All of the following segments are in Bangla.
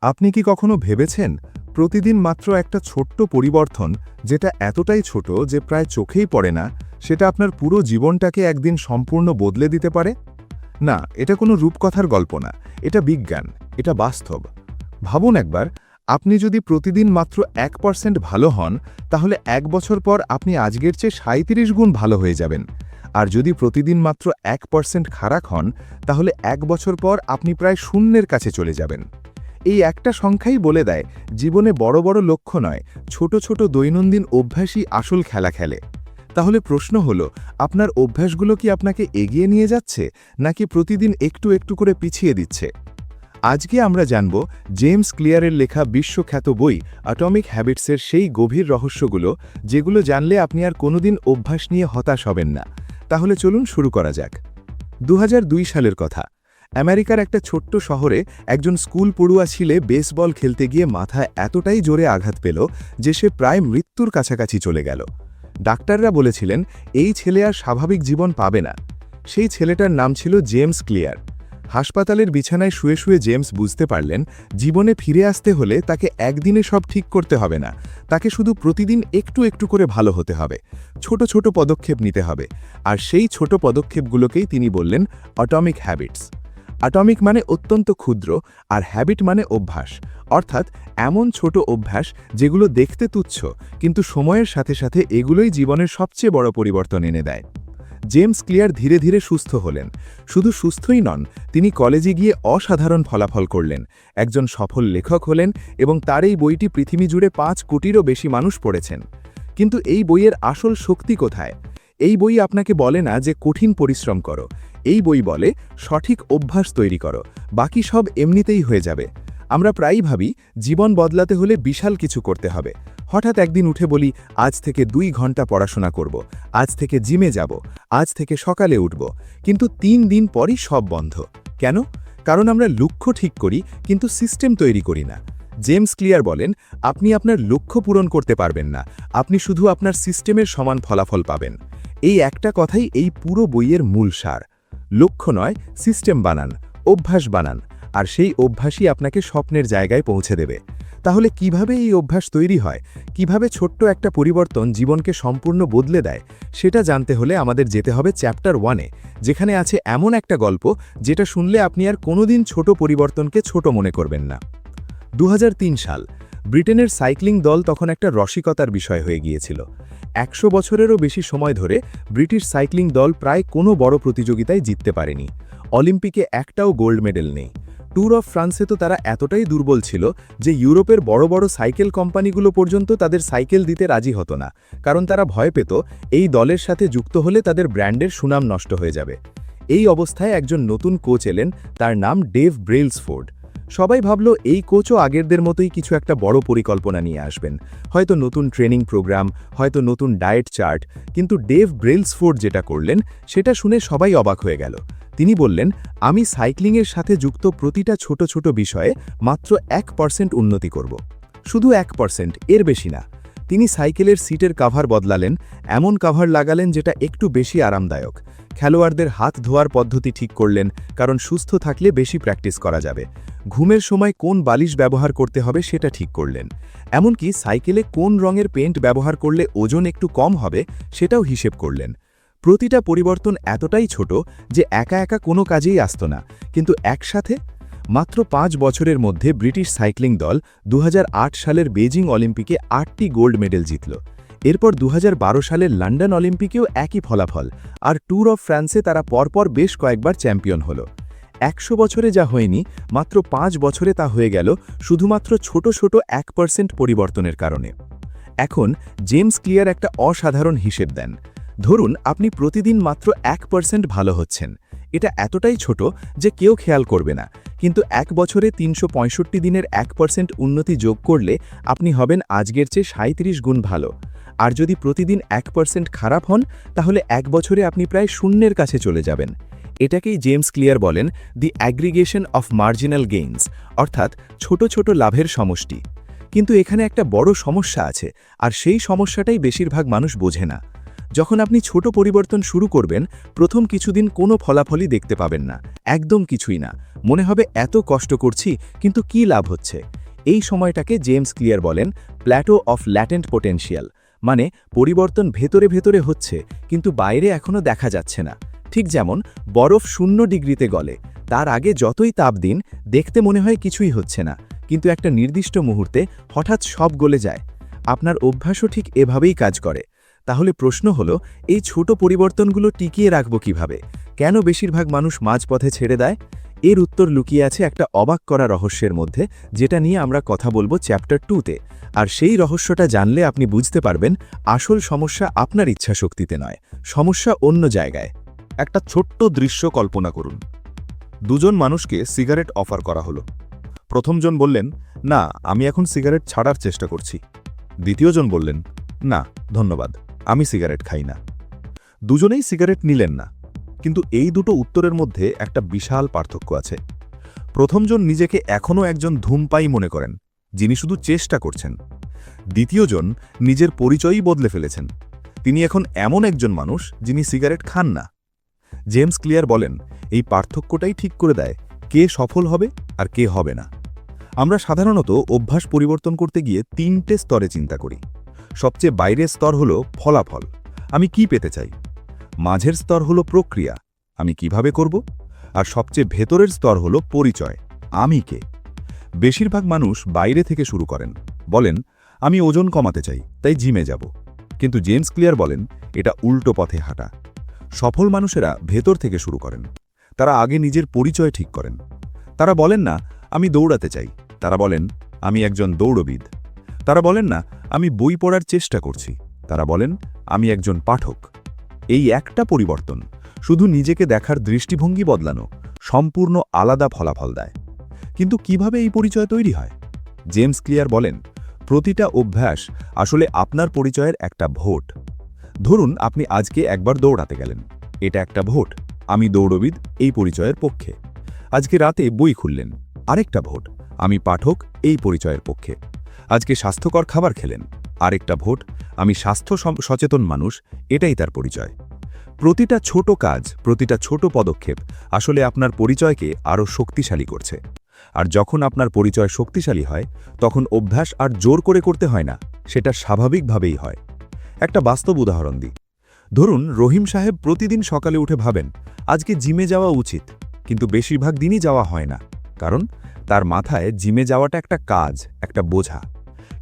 আপনি কি কখনো ভেবেছেন প্রতিদিন মাত্র একটা ছোট্ট পরিবর্তন, যেটা এতটাই ছোট যে প্রায় চোখেই পড়ে না, সেটা আপনার পুরো জীবনটাকে একদিন সম্পূর্ণ বদলে দিতে পারে? না, এটা কোনো রূপকথার গল্প না, এটা বিজ্ঞান, এটা বাস্তব। ভাবুন একবার, আপনি যদি প্রতিদিন মাত্র 1% ভালো হন, তাহলে 1 বছর পর আপনি আজকের চেয়ে 37 গুণ ভালো হয়ে যাবেন। আর যদি প্রতিদিন মাত্র 1% খারাপ হন, তাহলে 1 বছর পর আপনি প্রায় শূন্যের কাছে চলে যাবেন। এই একটা সংখ্যাই বলে দেয়, জীবনে বড় বড় লক্ষ্য নয়, ছোট ছোট দৈনন্দিন অভ্যাসই আসল খেলা খেলে। তাহলে প্রশ্ন হলো, আপনার অভ্যাসগুলো কি আপনাকে এগিয়ে নিয়ে যাচ্ছে, নাকি প্রতিদিন একটু একটু করে পিছিয়ে দিচ্ছে? আজকে আমরা জানব জেমস ক্লিয়ারের লেখা বিশ্বখ্যাত বই অ্যাটমিক হ্যাবিটসের সেই গভীর রহস্যগুলো, যেগুলো জানলে আপনি আর কোনোদিন অভ্যাস নিয়ে হতাশ হবেন না। তাহলে চলুন শুরু করা যাক। 2002 সালের কথা। আমেরিকার একটা ছোট্ট শহরে একজন স্কুল পড়ুয়া ছেলে বেসবল খেলতে গিয়ে মাথায় এতটাই জোরে আঘাত পেল যে সে প্রায় মৃত্যুর কাছাকাছি চলে গেল। ডাক্তাররা বলেছিলেন এই ছেলে আর স্বাভাবিক জীবন পাবে না। সেই ছেলেটার নাম ছিল জেমস ক্লিয়ার। হাসপাতালের বিছানায় শুয়ে শুয়ে জেমস বুঝতে পারলেন, জীবনে ফিরে আসতে হলে তাকে একদিনে সব ঠিক করতে হবে না, তাকে শুধু প্রতিদিন একটু একটু করে ভালো হতে হবে, ছোট ছোট পদক্ষেপ নিতে হবে। আর সেই ছোট পদক্ষেপগুলোকেই তিনি বললেন অ্যাটমিক হ্যাবিটস। অ্যাটমিক মানে অত্যন্ত ক্ষুদ্র, আর হ্যাবিট মানে অভ্যাস, অর্থাৎ এমন ছোট অভ্যাস যেগুলো দেখতে তুচ্ছ, কিন্তু সময়ের সাথে সাথে এগুলোই জীবনের সবচেয়ে বড় পরিবর্তন এনে দেয়। জেমস ক্লিয়ার ধীরে ধীরে সুস্থ হলেন। শুধু সুস্থই নন, তিনি কলেজে গিয়ে অসাধারণ ফলাফল করলেন, একজন সফল লেখক হলেন, এবং তার এই বইটি পৃথিবী জুড়ে 5 কোটিরও বেশি মানুষ পড়েছেন। কিন্তু এই বইয়ের আসল শক্তি কোথায়? এই বই আপনাকে বলে না যে কঠিন পরিশ্রম করো, এই বই বলে সঠিক অভ্যাস তৈরি করো, বাকি সব এমনিতেই হয়ে যাবে। আমরা প্রায়ই ভাবি জীবন বদলাতে হলে বিশাল কিছু করতে হবে। হঠাৎ একদিন উঠে বলি, আজ থেকে 2 ঘন্টা পড়াশোনা করব, আজ থেকে জিমে যাব, আজ থেকে সকালে উঠব। কিন্তু 3 দিন পরই সব বন্ধ। কেন? কারণ আমরা লক্ষ্য ঠিক করি, কিন্তু সিস্টেম তৈরি করি না। জেমস ক্লিয়ার বলেন, আপনি আপনার লক্ষ্য পূরণ করতে পারবেন না, আপনি শুধু আপনার সিস্টেমের সমান ফলাফল পাবেন। এই একটা কথাই এই পুরো বইয়ের মূল সার। লক্ষ্য নয়, সিস্টেম বানান, অভ্যাস বানান, আর সেই অভ্যাসই আপনাকে স্বপ্নের জায়গায় পৌঁছে দেবে। তাহলে কিভাবে এই অভ্যাস তৈরি হয়, কিভাবে ছোট্ট একটা পরিবর্তন জীবনকে সম্পূর্ণ বদলে দেয়, সেটা জানতে হলে আমাদের যেতে হবে চ্যাপ্টার 1-এ, যেখানে আছে এমন একটা গল্প যেটা শুনলে আপনি আর কোনোদিন ছোট পরিবর্তনকে ছোট মনে করবেন না। 2003 সাল। ব্রিটেনের সাইক্লিং দল তখন একটা রসিকতার বিষয় হয়ে গিয়েছিল। 100 বছরেরও বেশি সময় ধরে ব্রিটিশ সাইক্লিং দল প্রায় কোনো বড় প্রতিযোগিতায় জিততে পারেনি। অলিম্পিকে একটাও গোল্ড মেডেল নেই। ট্যুর অফ ফ্রান্সে তো তারা এতটাই দুর্বল ছিল যে ইউরোপের বড় বড় সাইকেল কোম্পানিগুলো পর্যন্ত তাদের সাইকেল দিতে রাজি হতো না, কারণ তারা ভয় পেত এই দলের সাথে যুক্ত হলে তাদের ব্র্যান্ডের সুনাম নষ্ট হয়ে যাবে। এই অবস্থায় একজন নতুন কোচ এলেন, তার নাম ডেভ ব্রেলসফোর্ড। সবাই ভাবল এই কোচও আগেরদের মতোই কিছু একটা বড় পরিকল্পনা নিয়ে আসবেন, হয়তো নতুন ট্রেনিং প্রোগ্রাম, হয়তো নতুন ডায়েট চার্ট। কিন্তু ডেভ ব্রেলসফোর্ড যেটা করলেন সেটা শুনে সবাই অবাক হয়ে গেল। তিনি বললেন, আমি সাইক্লিংয়ের সাথে যুক্ত প্রতিটা ছোট ছোট বিষয়ে মাত্র 1% উন্নতি করব। শুধু 1%, এর বেশি না। তিনি সাইকেলের সিটের কাভার বদলালেন, এমন কাভার লাগালেন যেটা একটু বেশি আরামদায়ক। খেলোয়াড়দের হাত ধোয়ার পদ্ধতি ঠিক করলেন, কারণ সুস্থ থাকলে বেশি প্র্যাকটিস করা যাবে। ঘুমের সময় কোন বালিশ ব্যবহার করতে হবে সেটা ঠিক করলেন। এমনকি সাইকেলে কোন রঙের পেইন্ট ব্যবহার করলে ওজন একটু কম হবে সেটাও হিসেব করলেন। প্রতিটা পরিবর্তন এতটাই ছোট যে একা একা কোনো কাজেই আসত না, কিন্তু একসাথে মাত্র 5 বছরের মধ্যে ব্রিটিশ সাইক্লিং দল 2008 সালের বেজিং অলিম্পিকে 8টি গোল্ড মেডেল জিতল। এরপর 2012 সালের লন্ডন অলিম্পিকেও একই ফলাফল, আর ট্যুর অফ ফ্রান্সে তারা পরপর বেশ কয়েকবার চ্যাম্পিয়ন হল। 100 বছরে যা হয়নি, মাত্র 5 বছরে তা হয়ে গেল, শুধুমাত্র ছোট ছোট 1% পরিবর্তনের কারণে। এখন জেমস ক্লিয়ার একটা অসাধারণ হিসেব দেন। ধরুন আপনি প্রতিদিন মাত্র 1% ভালো হচ্ছেন। এটা এতটাই ছোট যে কেউ খেয়াল করবে না, কিন্তু 1 বছরে 365 দিনের 1% উন্নতি যোগ করলে আপনি হবেন আজকের চেয়ে 37 গুণ ভালো। আর যদি প্রতিদিন 1% খারাপ হন, তাহলে 1 বছরে আপনি প্রায় শূন্যের কাছে চলে যাবেন। এটাকেই জেমস ক্লিয়ার বলেন দি অ্যাগ্রিগেশন অফ মার্জিনাল গেইনস, অর্থাৎ ছোট ছোট লাভের সমষ্টি। কিন্তু এখানে একটা বড় সমস্যা আছে, আর সেই সমস্যাটাই বেশিরভাগ মানুষ বোঝে না। যখন আপনি ছোট পরিবর্তন শুরু করবেন, প্রথম কিছুদিন কোনো ফলাফলই দেখতে পাবেন না, একদম কিছুই না। মনে হবে এত কষ্ট করছি, কিন্তু কি লাভ হচ্ছে? এই সময়টাকে জেমস ক্লিয়ার বলেন প্ল্যাটো অফ ল্যাটেন্ট পোটেনশিয়াল, মানে পরিবর্তন ভেতরে ভেতরে হচ্ছে, কিন্তু বাইরে এখনও দেখা যাচ্ছে না। ঠিক যেমন বরফ 0 ডিগ্রিতে গলে, তার আগে যতই তাপ দিন দেখতে মনে হয় কিছুই হচ্ছে না, কিন্তু একটা নির্দিষ্ট মুহূর্তে হঠাৎ সব গলে যায়। আপনার অভ্যাসও ঠিক এভাবেই কাজ করে। তাহলে প্রশ্ন হলো, এই ছোট পরিবর্তনগুলো টিকিয়ে রাখব কিভাবে? কেন বেশিরভাগ মানুষ মাঝপথে ছেড়ে দেয়? এর উত্তর লুকিয়ে আছে একটা অবাক করা রহস্যের মধ্যে, যেটা নিয়ে আমরা কথা বলবো চ্যাপ্টার 2-তে। আর সেই রহস্যটা জানলে আপনি বুঝতে পারবেন আসল সমস্যা আপনার ইচ্ছাশক্তিতে নয়, সমস্যা অন্য জায়গায়। একটা ছোট্ট দৃশ্য কল্পনা করুন। দুজন মানুষকে সিগারেট অফার করা হলো। প্রথমজন বললেন, না, আমি এখন সিগারেট ছাড়ার চেষ্টা করছি। দ্বিতীয়জন বললেন, না ধন্যবাদ, আমি সিগারেট খাই না। দুজনেই সিগারেট নিলেন না, কিন্তু এই দুটো উত্তরের মধ্যে একটা বিশাল পার্থক্য আছে। প্রথমজন নিজেকে এখনও একজন ধূমপায়ী মনে করেন, যিনি শুধু চেষ্টা করছেন। দ্বিতীয়জন নিজের পরিচয়ই বদলে ফেলেছেন, তিনি এখন এমন একজন মানুষ যিনি সিগারেট খান না। জেমস ক্লিয়ার বলেন, এই পার্থক্যটাই ঠিক করে দেয় কে সফল হবে আর কে হবে না। আমরা সাধারণত অভ্যাস পরিবর্তন করতে গিয়ে 3টে স্তরে চিন্তা করি। সবচেয়ে বাইরের স্তর হলো ফলাফল, আমি কি পেতে চাই। মাঝের স্তর হলো প্রক্রিয়া, আমি কিভাবে করব। আর সবচেয়ে ভেতরের স্তর হলো পরিচয়, আমি কে। বেশিরভাগ মানুষ বাইরে থেকে শুরু করেন, বলেন আমি ওজন কমাতে চাই তাই জিমে যাব। কিন্তু জেমস ক্লিয়ার বলেন এটা উল্টো পথে হাঁটা। সফল মানুষেরা ভেতর থেকে শুরু করেন। তারা আগে নিজের পরিচয় ঠিক করেন। তারা বলেন না আমি দৌড়াতে চাই, তারা বলেন আমি একজন দৌড়বিদ। তারা বলেন না আমি বই পড়ার চেষ্টা করছি, তারা বলেন আমি একজন পাঠক। এই একটা পরিবর্তন, শুধু নিজেকে দেখার দৃষ্টিভঙ্গি বদলানো, সম্পূর্ণ আলাদা ফলাফল দেয়। কিন্তু কিভাবে এই পরিচয় তৈরি হয়? জেমস ক্লিয়ার বলেন প্রতিটা অভ্যাস আসলে আপনার পরিচয়ের একটা ভোট। ধরুন আপনি আজকে একবার দৌড়াতে গেলেন, এটা একটা ভোট, আমি দৌড়বিদ, এই পরিচয়ের পক্ষে। আজকে রাতে বই খুললেন, আরেকটা ভোট, আমি পাঠক, এই পরিচয়ের পক্ষে। আজকে স্বাস্থ্যকর খাবার খেলেন, আরেকটা ভোট, আমি স্বাস্থ্য সচেতন মানুষ, এটাই তার পরিচয়। প্রতিটা ছোট কাজ, প্রতিটা ছোট পদক্ষেপ আসলে আপনার পরিচয়কে আরও শক্তিশালী করছে। আর যখন আপনার পরিচয় শক্তিশালী হয়, তখন অভ্যাস আর জোর করে করতে হয় না, সেটা স্বাভাবিকভাবেই হয়। একটা বাস্তব উদাহরণ দিই। ধরুন রহিম সাহেব প্রতিদিন সকালে উঠে ভাবেন আজকে জিমে যাওয়া উচিত, কিন্তু বেশিরভাগ দিনই যাওয়া হয় না, কারণ তার মাথায় জিমে যাওয়াটা একটা কাজ, একটা বোঝা।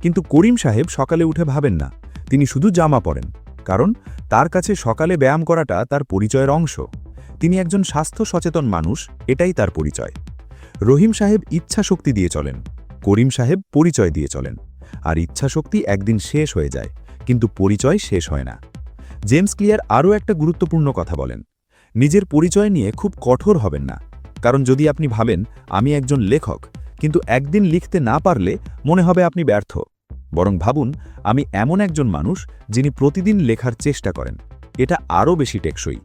কিন্তু করিম সাহেব সকালে উঠে ভাবেন না, তিনি শুধু জামা পরেন, কারণ তার কাছে সকালে ব্যায়াম করাটা তার পরিচয়ের অংশ। তিনি একজন স্বাস্থ্য সচেতন মানুষ, এটাই তার পরিচয়। রহিম সাহেব ইচ্ছা শক্তি দিয়ে চলেন, করিম সাহেব পরিচয় দিয়ে চলেন। আর ইচ্ছা শক্তি একদিন শেষ হয়ে যায়, কিন্তু পরিচয় শেষ হয় না। জেমস ক্লিয়ার আরও একটা গুরুত্বপূর্ণ কথা বলেন, নিজের পরিচয় নিয়ে খুব কঠোর হবেন না। কারণ যদি আপনি ভাবেন আমি একজন লেখক, কিন্তু একদিন লিখতে না পারলে মনে হবে আপনি ব্যর্থ। বরং ভাবুন আমি এমন একজন মানুষ যিনি প্রতিদিন লেখার চেষ্টা করেন, এটা আরও বেশি টেকসই।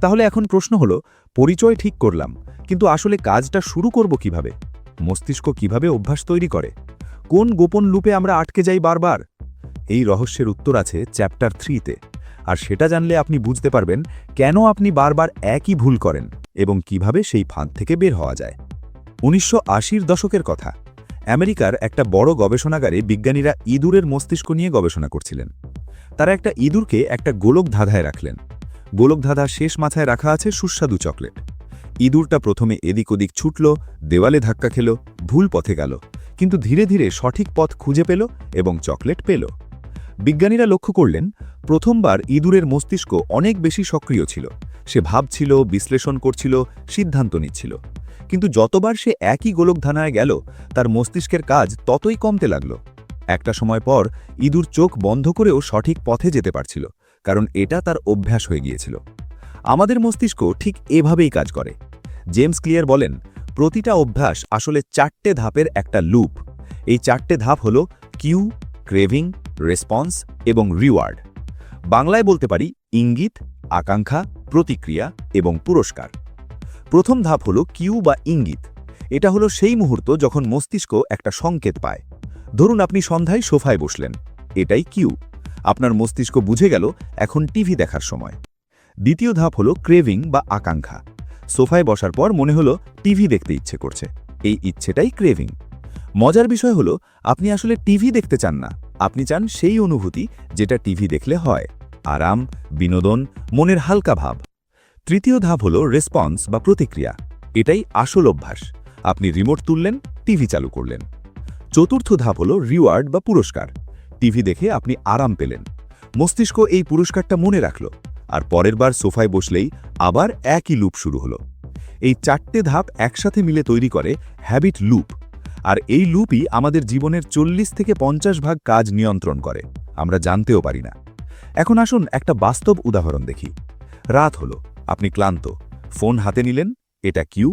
তাহলে এখন প্রশ্ন হলো, পরিচয় ঠিক করলাম, কিন্তু আসলে কাজটা শুরু করব কিভাবে? মস্তিষ্ক কিভাবে অভ্যাস তৈরি করে? কোন গোপন লুপে আমরা আটকে যাই বারবার? এই রহস্যের উত্তর আছে চ্যাপ্টার 3-তে। আর সেটা জানলে আপনি বুঝতে পারবেন কেন আপনি বারবার একই ভুল করেন এবং কিভাবে সেই ফাঁদ থেকে বের হওয়া যায়। 1980-র দশকের কথা। আমেরিকার একটা বড় গবেষণাগারে বিজ্ঞানীরা ইঁদুরের মস্তিষ্ক নিয়ে গবেষণা করছিলেন। তারা একটা ইঁদুরকে একটা গোলক ধাঁধায় রাখলেন। গোলক ধাঁধা শেষ মাথায় রাখা আছে সুস্বাদু চকলেট। ইঁদুরটা প্রথমে এদিক ওদিক ছুটল, দেওয়ালে ধাক্কা খেল, ভুল পথে গেল, কিন্তু ধীরে ধীরে সঠিক পথ খুঁজে পেল এবং চকলেট পেল। বিজ্ঞানীরা লক্ষ্য করলেন প্রথমবার ইঁদুরের মস্তিষ্ক অনেক বেশি সক্রিয় ছিল। সে ভাবছিল, বিশ্লেষণ করছিল, সিদ্ধান্ত নিচ্ছিল। কিন্তু যতবার সে একই গোলকধাঁধায় গেল, তার মস্তিষ্কের কাজ ততই কমতে লাগল। একটা সময় পর ইঁদুর চোখ বন্ধ করেও সঠিক পথে যেতে পারছিল, কারণ এটা তার অভ্যাস হয়ে গিয়েছিল। আমাদের মস্তিষ্ক ঠিক এভাবেই কাজ করে। জেমস ক্লিয়ার বলেন প্রতিটা অভ্যাস আসলে 4টে ধাপের একটা লুপ। এই 4টে ধাপ হল কিউ, ক্রেভিং, রেসপন্স এবং রিওয়ার্ড। বাংলায় বলতে পারি ইঙ্গিত, আকাঙ্ক্ষা, প্রতিক্রিয়া এবং পুরস্কার। প্রথম ধাপ হলো কিউ বা ইঙ্গিত। এটা হলো সেই মুহূর্ত যখন মস্তিষ্ক একটা সংকেত পায়। ধরুন আপনি সন্ধ্যায় সোফায় বসলেন, এটাই কিউ। আপনার মস্তিষ্ক বুঝে গেল এখন টিভি দেখার সময়। দ্বিতীয় ধাপ হলো ক্রেভিং বা আকাঙ্ক্ষা। সোফায় বসার পর মনে হলো টিভি দেখতে ইচ্ছে করছে, এই ইচ্ছেটাই ক্রেভিং। মজার বিষয় হলো আপনি আসলে টিভি দেখতে চান না, আপনি চান সেই অনুভূতি যেটা টিভি দেখলে হয়, আরাম, বিনোদন, মনের হালকা ভাব। তৃতীয় ধাপ হলো রেসপন্স বা প্রতিক্রিয়া। এটাই আসল অভ্যাস। আপনি রিমোট তুললেন, টিভি চালু করলেন। চতুর্থ ধাপ হলো রিওয়ার্ড বা পুরস্কার। টিভি দেখে আপনি আরাম পেলেন, মস্তিষ্ক এই পুরস্কারটা মনে রাখল, আর পরের বার সোফায় বসলেই আবার একই লুপ শুরু হলো। এই 4টে ধাপ একসাথে মিলে তৈরি করে হ্যাবিট লুপ। আর এই লুপই আমাদের জীবনের 40 থেকে 50% কাজ নিয়ন্ত্রণ করে, আমরা জানতেও পারি না। এখন আসুন একটা বাস্তব উদাহরণ দেখি। রাত হলো, আপনি ক্লান্ত, ফোন হাতে নিলেন, এটা কিউ।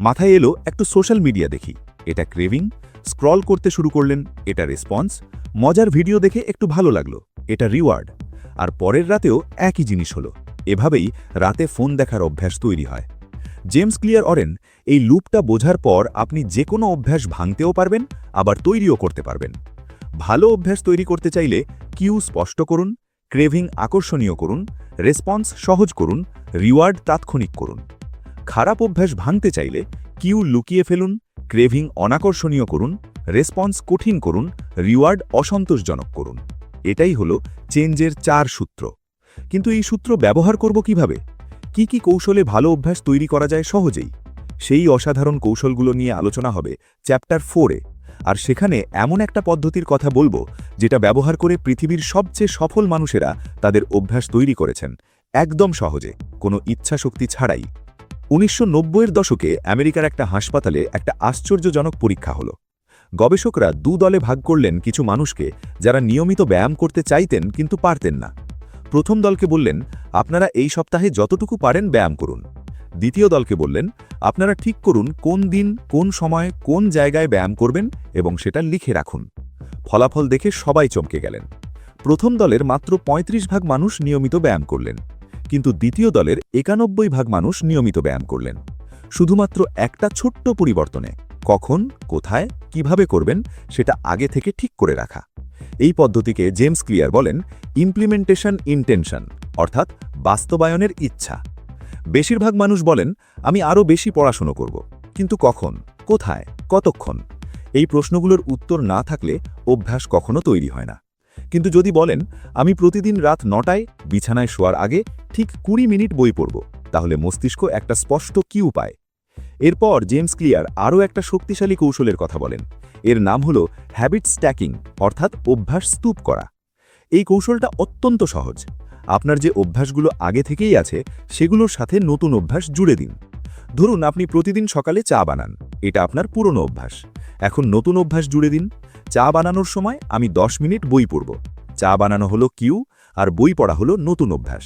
মাথায় এলো একটু সোশ্যাল মিডিয়া দেখি, এটা ক্রেভিং। স্ক্রল করতে শুরু করলেন, এটা রেসপন্স। মজার ভিডিও দেখে একটু ভালো লাগলো, এটা রিওয়ার্ড। আর পরের রাতেও একই জিনিস হলো। এভাবেই রাতে ফোন দেখার অভ্যাস তৈরি হয়। জেমস ক্লিয়ার অরেন এই লুপটা বোঝার পর আপনি যে কোনো অভ্যাস ভাঙতেও পারবেন, আবার তৈরিও করতে পারবেন। ভালো অভ্যাস তৈরি করতে চাইলে কিউ স্পষ্ট করুন, ক্রেভিং আকর্ষণীয় করুন, রেসপন্স সহজ করুন, রিওয়ার্ড তাৎক্ষণিক করুন। খারাপ অভ্যাস ভাঙতে চাইলে কিউ লুকিয়ে ফেলুন, ক্রেভিং অনাকর্ষণীয় করুন, রেসপন্স কঠিন করুন, রিওয়ার্ড অসন্তোষজনক করুন। এটাই হলো চেঞ্জের 4 সূত্র। কিন্তু এই সূত্র ব্যবহার করব কিভাবে? কি কি কৌশলে ভালো অভ্যাস তৈরি করা যায় সহজেই? সেই অসাধারণ কৌশলগুলো নিয়ে আলোচনা হবে চ্যাপ্টার 4-এ। আর সেখানে এমন একটা পদ্ধতির কথা বলবো যেটা ব্যবহার করে পৃথিবীর সবচেয়ে সফল মানুষেরা তাদের অভ্যাস তৈরি করেছেন, একদম সহজে, কোনো ইচ্ছাশক্তি ছাড়াই। 1990-এর দশকে আমেরিকার একটা হাসপাতালে একটা আশ্চর্যজনক পরীক্ষা হলো। গবেষকরা 2 দলে ভাগ করলেন কিছু মানুষকে, যারা নিয়মিত ব্যায়াম করতে চাইতেন কিন্তু পারতেন না। প্রথম দলকে বললেন, আপনারা এই সপ্তাহে যতটুকু পারেন ব্যায়াম করুন। দ্বিতীয় দলকে বললেন, আপনারা ঠিক করুন কোন দিন, কোন সময়, কোন জায়গায় ব্যায়াম করবেন এবং সেটা লিখে রাখুন। ফলাফল দেখে সবাই চমকে গেলেন। প্রথম দলের মাত্র 35% মানুষ নিয়মিত ব্যায়াম করলেন, কিন্তু দ্বিতীয় দলের 91% মানুষ নিয়মিত ব্যায়াম করলেন। শুধুমাত্র একটা ছোট্ট পরিবর্তনে, কখন, কোথায়, কিভাবে করবেন সেটা আগে থেকে ঠিক করে রাখা। এই পদ্ধতিকে জেমস ক্লিয়ার বলেন ইমপ্লিমেন্টেশন ইন্টেনশন, অর্থাৎ বাস্তবায়নের ইচ্ছা। বেশিরভাগ মানুষ বলেন, আমি আরও বেশি পড়াশুনো করব, কিন্তু কখন, কোথায়, কতক্ষণ? এই প্রশ্নগুলোর উত্তর না থাকলে অভ্যাস কখনো তৈরি হয় না। কিন্তু যদি বলেন, আমি প্রতিদিন রাত 9টায় বিছানায় শোয়ার আগে ঠিক 20 মিনিট বই পড়ব, তাহলে মস্তিষ্ক একটা স্পষ্ট কিউ পায়। এরপর জেমস ক্লিয়ার আরও একটা শক্তিশালী কৌশলের কথা বলেন। এর নাম হল হ্যাবিট স্ট্যাকিং, অর্থাৎ অভ্যাস স্তূপ করা। এই কৌশলটা অত্যন্ত সহজ। আপনার যে অভ্যাসগুলো আগে থেকেই আছে সেগুলোর সাথে নতুন অভ্যাস জুড়ে দিন। ধরুন আপনি প্রতিদিন সকালে চা বানান, এটা আপনার পুরনো অভ্যাস। এখন নতুন অভ্যাস জুড়ে দিন, চা বানানোর সময় আমি 10 মিনিট বই পড়ব। চা বানানো হলো কিউ, আর বই পড়া হলো নতুন অভ্যাস।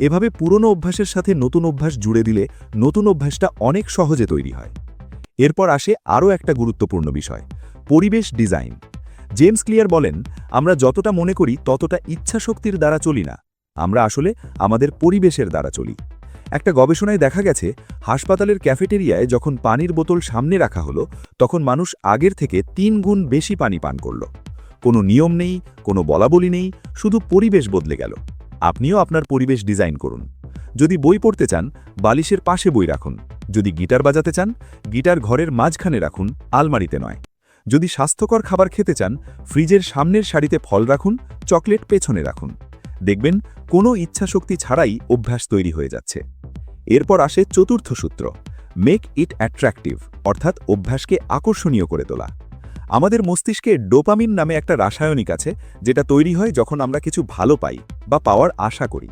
এভাবে পুরনো অভ্যাসের সাথে নতুন অভ্যাস জুড়ে দিলে নতুন অভ্যাসটা অনেক সহজে তৈরি হয়। এরপর আসে আরও একটা গুরুত্বপূর্ণ বিষয়, পরিবেশ ডিজাইন। জেমস ক্লিয়ার বলেন, আমরা যতটা মনে করি ততটা ইচ্ছাশক্তির দ্বারা চলি না, আমরা আসলে আমাদের পরিবেশের দ্বারা চলি। একটা গবেষণায় দেখা গেছে, হাসপাতালের ক্যাফেটেরিয়ায় যখন পানির বোতল সামনে রাখা হলো, তখন মানুষ আগের থেকে 3 গুণ বেশি পানি পান করল। কোনো নিয়ম নেই, কোনো বলাবলি নেই, শুধু পরিবেশ বদলে গেল। আপনিও আপনার পরিবেশ ডিজাইন করুন। যদি বই পড়তে চান, বালিশের পাশে বই রাখুন। যদি গিটার বাজাতে চান, গিটার ঘরের মাঝখানে রাখুন, আলমারিতে নয়। যদি স্বাস্থ্যকর খাবার খেতে চান, ফ্রিজের সামনের সারিতে ফল রাখুন, চকলেট পেছনে রাখুন। দেখবেন কোনো ইচ্ছাশক্তি ছাড়াই অভ্যাস তৈরি হয়ে যাচ্ছে। এরপর আসে চতুর্থ সূত্র, মেক ইট অ্যাট্রাক্টিভ, অর্থাৎ অভ্যাসকে আকর্ষণীয় করে তোলা। আমাদের মস্তিষ্কে ডোপামিন নামে একটা রাসায়নিক আছে, যেটা তৈরি হয় যখন আমরা কিছু ভালো পাই বা পাওয়ার আশা করি।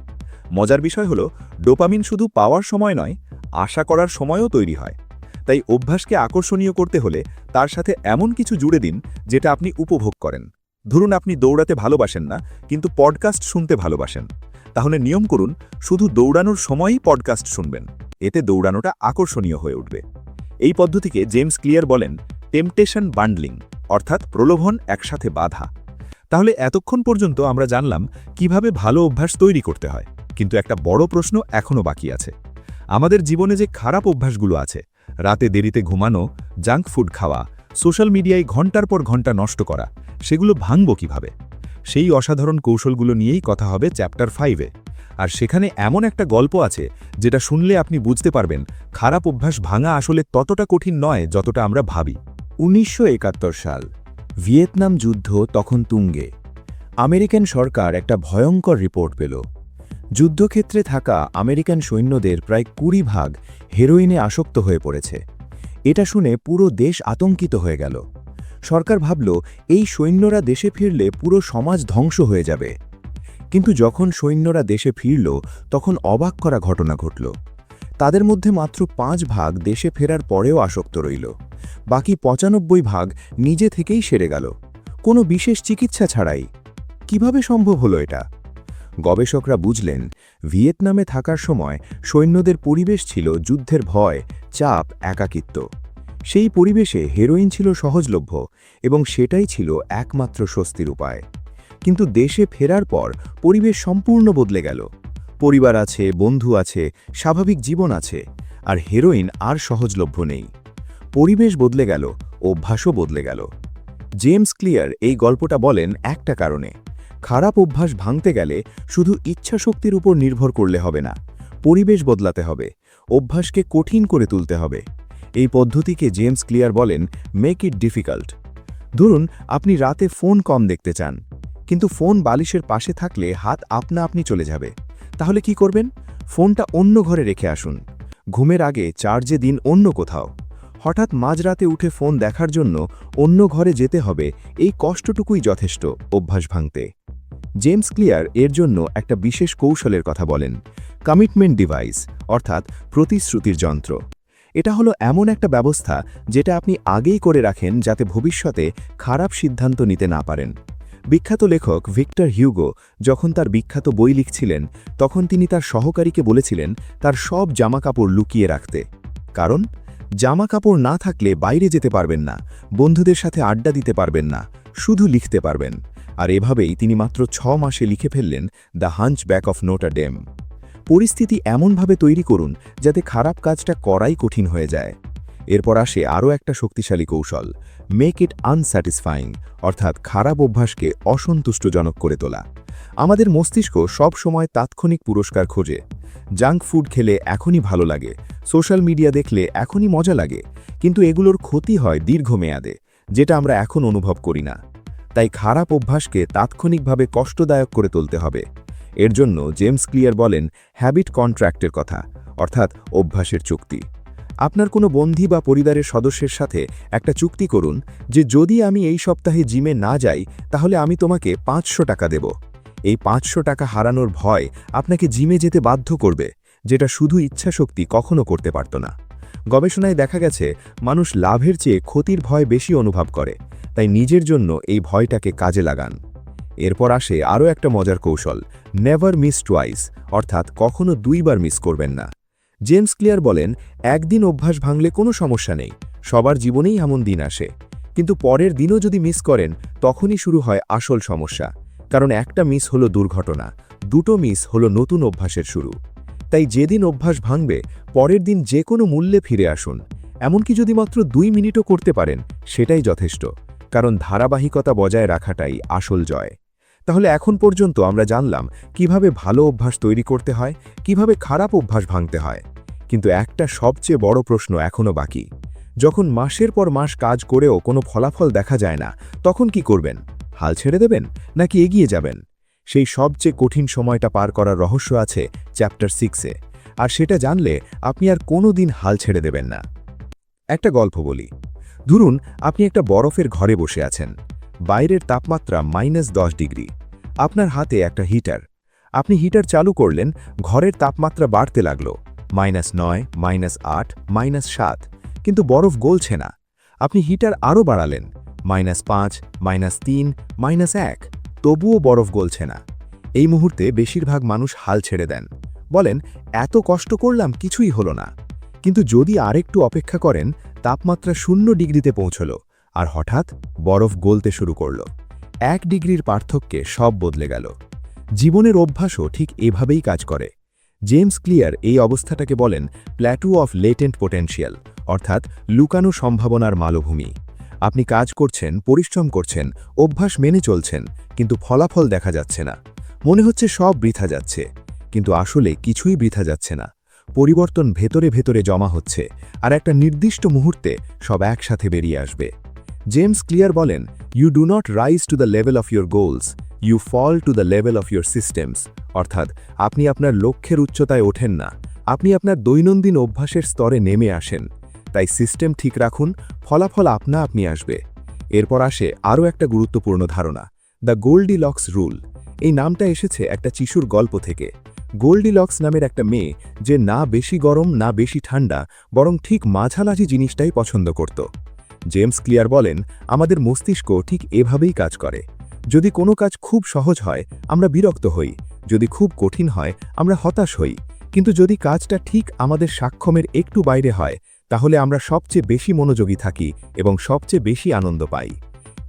মজার বিষয় হলো, ডোপামিন শুধু পাওয়ার সময় নয়, আশা করার সময়ও তৈরি হয়। তাই অভ্যাসকে আকর্ষণীয় করতে হলে তার সাথে এমন কিছু জুড়ে দিন যেটা আপনি উপভোগ করেন। ধরুন আপনি দৌড়াতে ভালোবাসেন না, কিন্তু পডকাস্ট শুনতে ভালোবাসেন। তাহলে নিয়ম করুন, শুধু দৌড়ানোর সময়ই পডকাস্ট শুনবেন। এতে দৌড়ানোটা আকর্ষণীয় হয়ে উঠবে। এই পদ্ধতিকে জেমস ক্লিয়ার বলেন টেম্পটেশন বান্ডলিং, অর্থাৎ প্রলোভন একসাথে বাধা। তাহলে এতক্ষণ পর্যন্ত আমরা জানলাম কিভাবে ভালো অভ্যাস তৈরি করতে হয়, কিন্তু একটা বড় প্রশ্ন এখনও বাকি আছে। আমাদের জীবনে যে খারাপ অভ্যাসগুলো আছে, রাতে দেরিতে ঘুমানো, জাঙ্ক ফুড খাওয়া, সোশ্যাল মিডিয়ায় ঘন্টার পর ঘন্টা নষ্ট করা, সেগুলো ভাঙব কিভাবে? সেই অসাধারণ কৌশলগুলো নিয়েই কথা হবে চ্যাপ্টার 5-এ। আর সেখানে এমন একটা গল্প আছে যেটা শুনলে আপনি বুঝতে পারবেন খারাপ অভ্যাস ভাঙা আসলে ততটা কঠিন নয় যতটা আমরা ভাবি। 1971 সাল, ভিয়েতনাম যুদ্ধ তখন তুঙ্গে। আমেরিকান সরকার একটা ভয়ঙ্কর রিপোর্ট পেল। যুদ্ধক্ষেত্রে থাকা আমেরিকান সৈন্যদের প্রায় 20% হেরোইনে আসক্ত হয়ে পড়েছে। এটা শুনে পুরো দেশ আতঙ্কিত হয়ে গেল। সরকার ভাবল এই সৈন্যরা দেশে ফিরলে পুরো সমাজ ধ্বংস হয়ে যাবে। কিন্তু যখন সৈন্যরা দেশে ফিরল তখন অবাক করা ঘটনা ঘটল। তাদের মধ্যে মাত্র 5% দেশে ফেরার পরেও আসক্ত রইল। বাকি 95% নিজে থেকেই সেরে গেল, কোনো বিশেষ চিকিৎসা ছাড়াই। কিভাবে সম্ভব হলো এটা? গবেষকরা বুঝলেন, ভিয়েতনামে থাকার সময় সৈন্যদের পরিবেশ ছিল যুদ্ধের ভয়, চাপ, একাকিত্ব। সেই পরিবেশে হেরোইন ছিল সহজলভ্য এবং সেটাই ছিল একমাত্র স্বস্তির উপায়। কিন্তু দেশে ফেরার পর পরিবেশ সম্পূর্ণ বদলে গেল। পরিবার আছে, বন্ধু আছে, স্বাভাবিক জীবন আছে, আর হেরোইন আর সহজলভ্য নেই। পরিবেশ বদলে গেল, অভ্যাসও বদলে গেল। জেমস ক্লিয়ার এই গল্পটা বলেন একটা কারণে, খারাপ অভ্যাস ভাঙতে গেলে শুধু ইচ্ছাশক্তির উপর নির্ভর করলে হবে না, পরিবেশ বদলাতে হবে, অভ্যাসকে কঠিন করে তুলতে হবে। এই পদ্ধতিকে জেমস ক্লিয়ার বলেন মেক ইট ডিফিকাল্ট। ধরুন আপনি রাতে ফোন কম দেখতে চান, কিন্তু ফোন বালিশের পাশে থাকলে হাত আপনা আপনি চলে যাবে। তাহলে কি করবেন? ফোনটা অন্য ঘরে রেখে আসুন। ঘুমের আগে চার্জে দিন অন্য কোথাও। হঠাৎ মাঝরাতে উঠে ফোন দেখার জন্য অন্য ঘরে যেতে হবে, এই কষ্টটুকুই যথেষ্ট অভ্যাস ভাঙতে। জেমস ক্লিয়ার এর জন্য একটা বিশেষ কৌশলের কথা বলেন, কমিটমেন্ট ডিভাইস, অর্থাৎ প্রতিশ্রুতির যন্ত্র। এটা হলো এমন একটা ব্যবস্থা যেটা আপনি আগেই করে রাখেন যাতে ভবিষ্যতে খারাপ সিদ্ধান্ত নিতে না পারেন। বিখ্যাত লেখক ভিক্টর হিউগো যখন তার বিখ্যাত বই লিখছিলেন তখন তিনি তার সহকারীকে বলেছিলেন তার সব জামাকাপড় লুকিয়ে রাখতে। কারণ জামাকাপড় না থাকলে বাইরে যেতে পারবেন না, বন্ধুদের সাথে আড্ডা দিতে পারবেন না, শুধু লিখতে পারবেন। আর এভাবেই তিনি মাত্র 6 মাসে লিখে ফেললেন দ্য হাঞ্চব্যাক অফ নোটর ডেম। পরিস্থিতি এমনভাবে তৈরি করুন যাতে খারাপ কাজটা করাই কঠিন হয়ে যায়। এরপর আসে আরও একটা শক্তিশালী কৌশল, মেক ইট আনস্যাটিসফাইং, অর্থাৎ খারাপ অভ্যাসকে অসন্তুষ্টজনক করে তোলা। আমাদের মস্তিষ্ক সব সময় তাৎক্ষণিক পুরস্কার খোঁজে। জাঙ্ক ফুড খেলে এখনই ভালো লাগে, সোশ্যাল মিডিয়া দেখলে এখনই মজা লাগে, কিন্তু এগুলোর ক্ষতি হয় দীর্ঘমেয়াদে, যেটা আমরা এখন অনুভব করি না। তাই খারাপ অভ্যাসকে তাৎক্ষণিকভাবে কষ্টদায়ক করে তুলতে হবে। এর জন্য জেমস ক্লিয়ার বলেন হ্যাবিট কন্ট্রাক্টের কথা, অর্থাৎ অভ্যাসের চুক্তি। আপনার কোনো বন্ধু বা পরিবারের সদস্যের সাথে একটা চুক্তি করুন যে যদি আমি এই সপ্তাহে জিমে না যাই তাহলে আমি তোমাকে 500 টাকা দেব। এই 500 টাকা হারানোর ভয় আপনাকে জিমে যেতে বাধ্য করবে, যেটা শুধু ইচ্ছাশক্তি কখনো করতে পারত না। গবেষণায় দেখা গেছে মানুষ লাভের চেয়ে ক্ষতির ভয় বেশি অনুভব করে, তাই নিজের জন্য এই ভয়টাকে কাজে লাগান। এরপর আসে আরও একটা মজার কৌশল, নেভার মিস টুয়াইস, অর্থাৎ কখনো 2 বার মিস করবেন না। জেমস ক্লিয়ার বলেন একদিন অভ্যাস ভাঙলে কোনো সমস্যা নেই, সবার জীবনেই এমন দিন আসে, কিন্তু পরের দিনও যদি মিস করেন তখনই শুরু হয় আসল সমস্যা। কারণ একটা মিস হলো দুর্ঘটনা, 2টো মিস হলো নতুন অভ্যাসের শুরু। তাই যেদিন অভ্যাস ভাঙবে পরের দিন যে কোনো মূল্যে ফিরে আসুন, এমনকি যদি মাত্র 2 মিনিটও করতে পারেন সেটাই যথেষ্ট, কারণ ধারাবাহিকতা বজায় রাখাটাই আসল জয়। তাহলে এখন পর্যন্ত আমরা জানলাম কিভাবে ভালো অভ্যাস তৈরি করতে হয়, কিভাবে খারাপ অভ্যাস ভাঙতে হয়। কিন্তু একটা সবচেয়ে বড় প্রশ্ন এখনও বাকি, যখন মাসের পর মাস কাজ করেও কোনো ফলাফল দেখা যায় না, তখন কি করবেন? হাল ছেড়ে দেবেন নাকি এগিয়ে যাবেন? সেই সবচেয়ে কঠিন সময়টা পার করার রহস্য আছে চ্যাপ্টার 6-এ, আর সেটা জানলে আপনি আর কোনো দিন হাল ছেড়ে দেবেন না। একটা গল্প বলি। ধরুন আপনি একটা বরফের ঘরে বসে আছেন, বাইরের তাপমাত্রা -10 ডিগ্রি, আপনার হাতে একটা হিটার। আপনি হিটার চালু করলেন, ঘরের তাপমাত্রা বাড়তে লাগলো, -9, -8, -7, কিন্তু বরফ গলছে না। আপনি হিটার আরও বাড়ালেন, -5, -3, -1, তবুও বরফ গলছে না। এই মুহূর্তে বেশিরভাগ মানুষ হাল ছেড়ে দেন, বলেন এত কষ্ট করলাম কিছুই হলো না। কিন্তু যদি আরেকটু অপেক্ষা করেন, তাপমাত্রা 0 ডিগ্রিতে পৌঁছল, আর হঠাৎ বরফ গলতে শুরু করল। 1 ডিগ্রির পার্থক্যে সব বদলে গেল। জীবনের অভ্যাসও ঠিক এভাবেই কাজ করে। জেমস ক্লিয়ার এই অবস্থাটাকে বলেন প্ল্যাটু অফ লেটেন্ট পোটেনশিয়াল, অর্থাৎ লুকানো সম্ভাবনার মালভূমি। আপনি কাজ করছেন, পরিশ্রম করছেন, অভ্যাস মেনে চলছেন, কিন্তু ফলাফল দেখা যাচ্ছে না। মনে হচ্ছে সব বৃথা যাচ্ছে, কিন্তু আসলে কিছুই বৃথা যাচ্ছে না। পরিবর্তন ভেতরে ভেতরে জমা হচ্ছে, আর একটা নির্দিষ্ট মুহূর্তে সব একসাথে বেরিয়ে আসবে। জেমস ক্লিয়ার বলেন, you do not rise to the level of your goals, you fall to the level of your systems. অর্থাৎ আপনি আপনার লক্ষ্যের উচ্চতায় ওঠেন না, আপনি আপনার দৈনন্দিন অভ্যাসের স্তরে নেমে আসেন। তাই সিস্টেম ঠিক রাখুন, ফলাফল আপনা আপনি আসবে। এরপর আসে আরও একটা গুরুত্বপূর্ণ ধারণা, দ্য গোল্ডিলক্স রুল। এই নামটা এসেছে একটা শিশুর গল্প থেকে। গোল্ডিলক্স নামের একটা মেয়ে, যে না বেশি গরম না বেশি ঠান্ডা, বরং ঠিক মাঝামাঝি জিনিসটাই পছন্দ করত। জেমস ক্লিয়ার বলেন, আমাদের মস্তিষ্ক ঠিক এভাবেই কাজ করে। যদি কোনো কাজ খুব সহজ হয়, আমরা বিরক্ত হই, যদি খুব কঠিন হয়, আমরা হতাশ হই, কিন্তু যদি কাজটা ঠিক আমাদের সাক্ষমের একটু বাইরে হয়, তাহলে আমরা সবচেয়ে বেশি মনোযোগী থাকি এবং সবচেয়ে বেশি আনন্দ পাই।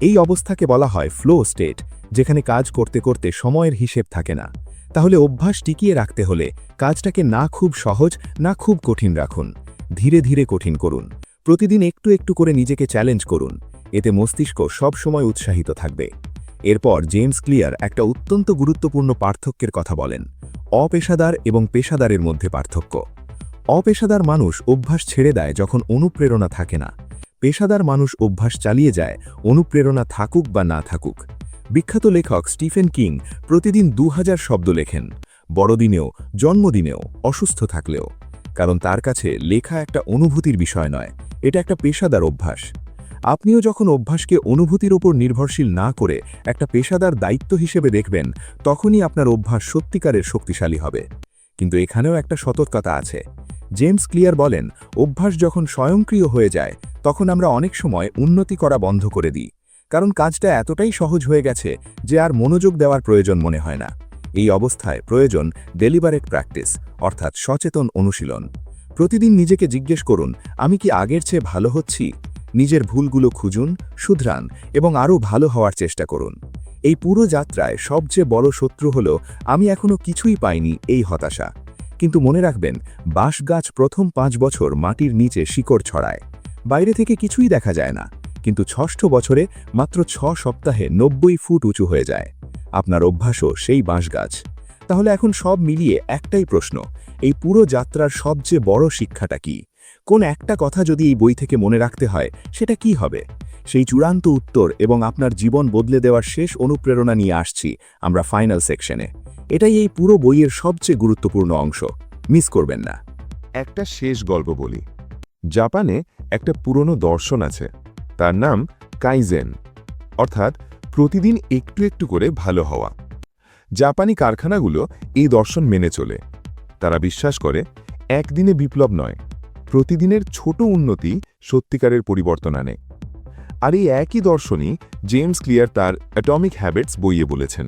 এই অবস্থাকে বলা হয় ফ্লো স্টেট, যেখানে কাজ করতে করতে সময়ের হিসেব থাকে না। তাহলে অভ্যাস টিকিয়ে রাখতে হলে কাজটাকে না খুব সহজ না খুব কঠিন রাখুন, ধীরে ধীরে কঠিন করুন। প্রতিদিন একটু একটু করে নিজেকে চ্যালেঞ্জ করুন, এতে মস্তিষ্ক সব সময় উৎসাহিত থাকবে। এরপর জেমস ক্লিয়ার একটা অত্যন্ত গুরুত্বপূর্ণ পার্থক্যের কথা বলেন, অপেশাদার এবং পেশাদারের মধ্যে পার্থক্য। অপেশাদার মানুষ অভ্যাস ছেড়ে দেয় যখন অনুপ্রেরণা থাকে না। পেশাদার মানুষ অভ্যাস চালিয়ে যায়, অনুপ্রেরণা থাকুক বা না থাকুক। বিখ্যাত লেখক স্টিফেন কিং প্রতিদিন 2000 শব্দ লেখেন, বড়দিনেও, জন্মদিনেও, অসুস্থ থাকলেও। কারণ তার কাছে লেখা একটা অনুভূতির বিষয় নয়, এটা একটা পেশাদার অভ্যাস। আপনিও যখন অভ্যাসকে অনুভূতির ওপর নির্ভরশীল না করে একটা পেশাদার দায়িত্ব হিসেবে দেখবেন, তখনই আপনার অভ্যাস সত্যিকারের শক্তিশালী হবে। কিন্তু এখানেও একটা সতর্কতা আছে। জেমস ক্লিয়ার বলেন, অভ্যাস যখন স্বয়ংক্রিয় হয়ে যায়, তখন আমরা অনেক সময় উন্নতি করা বন্ধ করে দিই, কারণ কাজটা এতটাই সহজ হয়ে গেছে যে আর মনোযোগ দেওয়ার প্রয়োজন মনে হয় না। এই অবস্থায় প্রয়োজন ডেলিবারেট প্র্যাকটিস, অর্থাৎ সচেতন অনুশীলন। প্রতিদিন নিজেকে জিজ্ঞেস করুন, আমি কি আগের চেয়ে ভালো হচ্ছি? নিজের ভুলগুলো খুঁজুন, শুধরান এবং আরও ভালো হওয়ার চেষ্টা করুন। এই পুরো যাত্রায় সবচেয়ে বড় শত্রু হল আমি এখনো কিছুই পাইনি এই হতাশা। কিন্তু মনে রাখবেন, বাঁশ গাছ প্রথম 5 বছর মাটির নিচে শিকড় ছড়ায়, বাইরে থেকে কিছুই দেখা যায় না, কিন্তু 6ষ্ঠ বছরে মাত্র 6 সপ্তাহে 90 ফুট উঁচু হয়ে যায়। আপনার অভ্যাসও সেই বাঁশ গাছ। তাহলে এখন সব মিলিয়ে একটাই প্রশ্ন, এই পুরো যাত্রার সবচেয়ে বড় শিক্ষাটা কি? কোন একটা কথা যদি এই বই থেকে মনে রাখতে হয়, সেটা কি হবে? সেই চূড়ান্ত উত্তর এবং আপনার জীবন বদলে দেওয়ার শেষ অনুপ্রেরণা নিয়ে আসছি আমরা ফাইনাল সেকশনে। এটাই এই পুরো বইয়ের সবচেয়ে গুরুত্বপূর্ণ অংশ, মিস করবেন না। একটা শেষ গল্প বলি। জাপানে একটা পুরনো দর্শন আছে, তার নাম কাইজেন, অর্থাৎ প্রতিদিন একটু একটু করে ভালো হওয়া। জাপানি কারখানাগুলো এই দর্শন মেনে চলে। তারা বিশ্বাস করে, একদিনে বিপ্লব নয়, প্রতিদিনের ছোট উন্নতি সত্যিকারের পরিবর্তন আনে। আর এই একই দর্শনই জেমস ক্লিয়ার তার অ্যাটমিক হ্যাবিটস বইয়ে বলেছেন।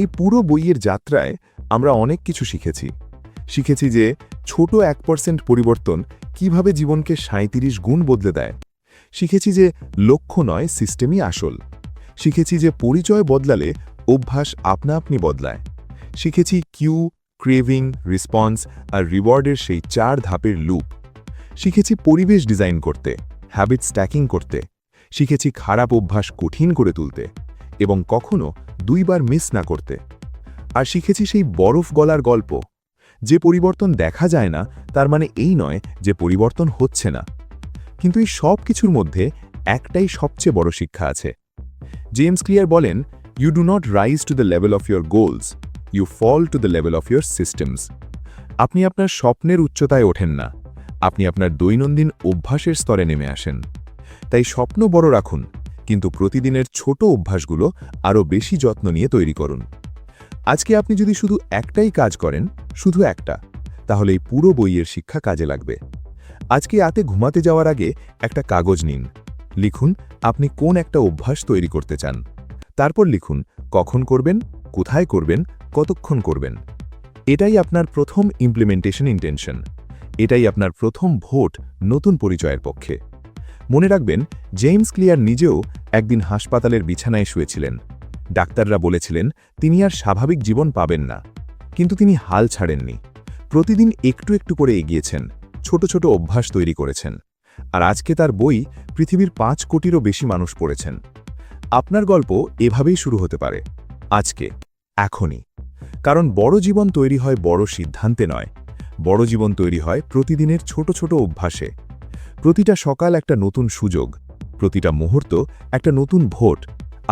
এই পুরো বইয়ের যাত্রায় আমরা অনেক কিছু শিখেছি যে ছোট 1% পরিবর্তন কিভাবে জীবনকে 37 গুণ বদলে দেয়। শিখেছি যে লক্ষ্য নয়, সিস্টেমই আসল। শিখেছি যে পরিচয় বদলালে অভ্যাস আপনা আপনি বদলায়। শিখেছি কিউ, ক্রেভিং, রেসপন্স আর রিওয়ার্ডের সেই 4 ধাপের লুপ। শিখেছি পরিবেশ ডিজাইন করতে, হ্যাবিট স্ট্যাকিং করতে। শিখেছি খারাপ অভ্যাস কঠিন করে তুলতে এবং কখনো 2 বার মিস না করতে। আর শিখেছি সেই বরফ গলার গল্প। যে পরিবর্তন দেখা যায় না, তার মানে এই নয় যে পরিবর্তন হচ্ছে না। কিন্তু এই সব কিছুর মধ্যে একটাই সবচেয়ে বড় শিক্ষা আছে। জেমস ক্লিয়ার বলেন, you do not rise to the level of your goals, you fall to the level of your systems. আপনি আপনার স্বপ্নের উচ্চতায় ওঠেন না, আপনি আপনার দৈনন্দিন অভ্যাসের স্তরে নেমে আসেন। তাই স্বপ্ন বড় রাখুন, কিন্তু প্রতিদিনের ছোট অভ্যাসগুলো আরও বেশি যত্ন নিয়ে তৈরি করুন। আজকে আপনি যদি শুধু একটাই কাজ করেন, শুধু একটা, তাহলে এই পুরো বইয়ের শিক্ষা কাজে লাগবে। আজকে রাতে ঘুমাতে যাওয়ার আগে একটা কাগজ নিন, লিখুন আপনি কোন একটা অভ্যাস তৈরি করতে চান। তারপর লিখুন কখন করবেন, কোথায় করবেন, কতক্ষণ করবেন। এটাই আপনার প্রথম ইমপ্লিমেন্টেশন ইন্টেনশন। এটাই আপনার প্রথম ভোট নতুন পরিচয়ের পক্ষে। মনে রাখবেন, জেমস ক্লিয়ার নিজেও একদিন হাসপাতালের বিছানায় শুয়েছিলেন। ডাক্তাররা বলেছিলেন তিনি আর স্বাভাবিক জীবন পাবেন না, কিন্তু তিনি হাল ছাড়েননি। প্রতিদিন একটু একটু করে এগিয়েছেন, ছোট ছোট অভ্যাস তৈরি করেছেন। আর আজকে তার বই পৃথিবীর 5 কোটিরও বেশি মানুষ পড়েছেন। আপনার গল্প এভাবেই শুরু হতে পারে, আজকে, এখনই। কারণ বড় জীবন তৈরি হয় বড় সিদ্ধান্তে নয়, বড় জীবন তৈরি হয় প্রতিদিনের ছোট ছোট অভ্যাসে। প্রতিটা সকাল একটা নতুন সুযোগ, প্রতিটা মুহূর্ত একটা নতুন ভোট।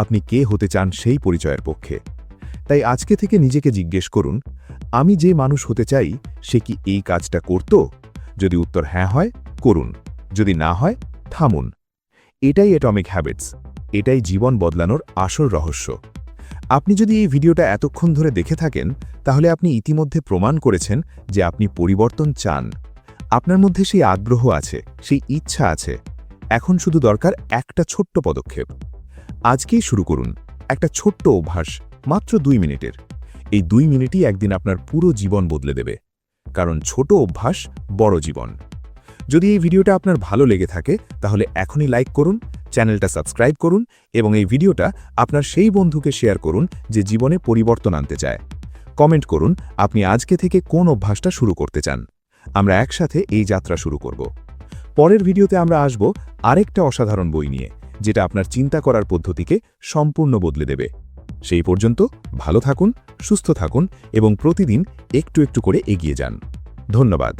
আপনি কে হতে চান সেই পরিচয়ের পক্ষে। তাই আজকে থেকে নিজেকে জিজ্ঞেস করুন, আমি যে মানুষ হতে চাই সে কি এই কাজটা করত? যদি উত্তর হ্যাঁ হয়, করুন। যদি না হয়, থামুন। এটাই অ্যাটমিক হ্যাবিটস, এটাই জীবন বদলানোর আসল রহস্য। আপনি যদি এই ভিডিওটা এতক্ষণ ধরে দেখে থাকেন, তাহলে আপনি ইতিমধ্যে প্রমাণ করেছেন যে আপনি পরিবর্তন চান। আপনার মধ্যে সেই আগ্রহ আছে, সেই ইচ্ছা আছে। এখন শুধু দরকার একটা ছোট্ট পদক্ষেপ। আজকেই শুরু করুন একটা ছোট্ট অভ্যাস, মাত্র 2 মিনিটের। এই 2 মিনিটই একদিন আপনার পুরো জীবন বদলে দেবে। কারণ ছোট অভ্যাস, বড় জীবন। যদি এই ভিডিওটা আপনার ভালো লেগে থাকে, তাহলে এখনই লাইক করুন, চ্যানেলটা সাবস্ক্রাইব করুন এবং এই ভিডিওটা আপনার সেই বন্ধুকে শেয়ার করুন যে জীবনে পরিবর্তন আনতে চায়। কমেন্ট করুন আপনি আজকে থেকে কোন অভ্যাসটা শুরু করতে চান। আমরা একসাথে এই যাত্রা শুরু করব। পরের ভিডিওতে আমরা আসব আরেকটা অসাধারণ বই নিয়ে, যেটা আপনার চিন্তা করার পদ্ধতিকে সম্পূর্ণ বদলে দেবে। সেই পর্যন্ত ভালো থাকুন, সুস্থ থাকুন এবং প্রতিদিন একটু একটু করে এগিয়ে যান। ধন্যবাদ।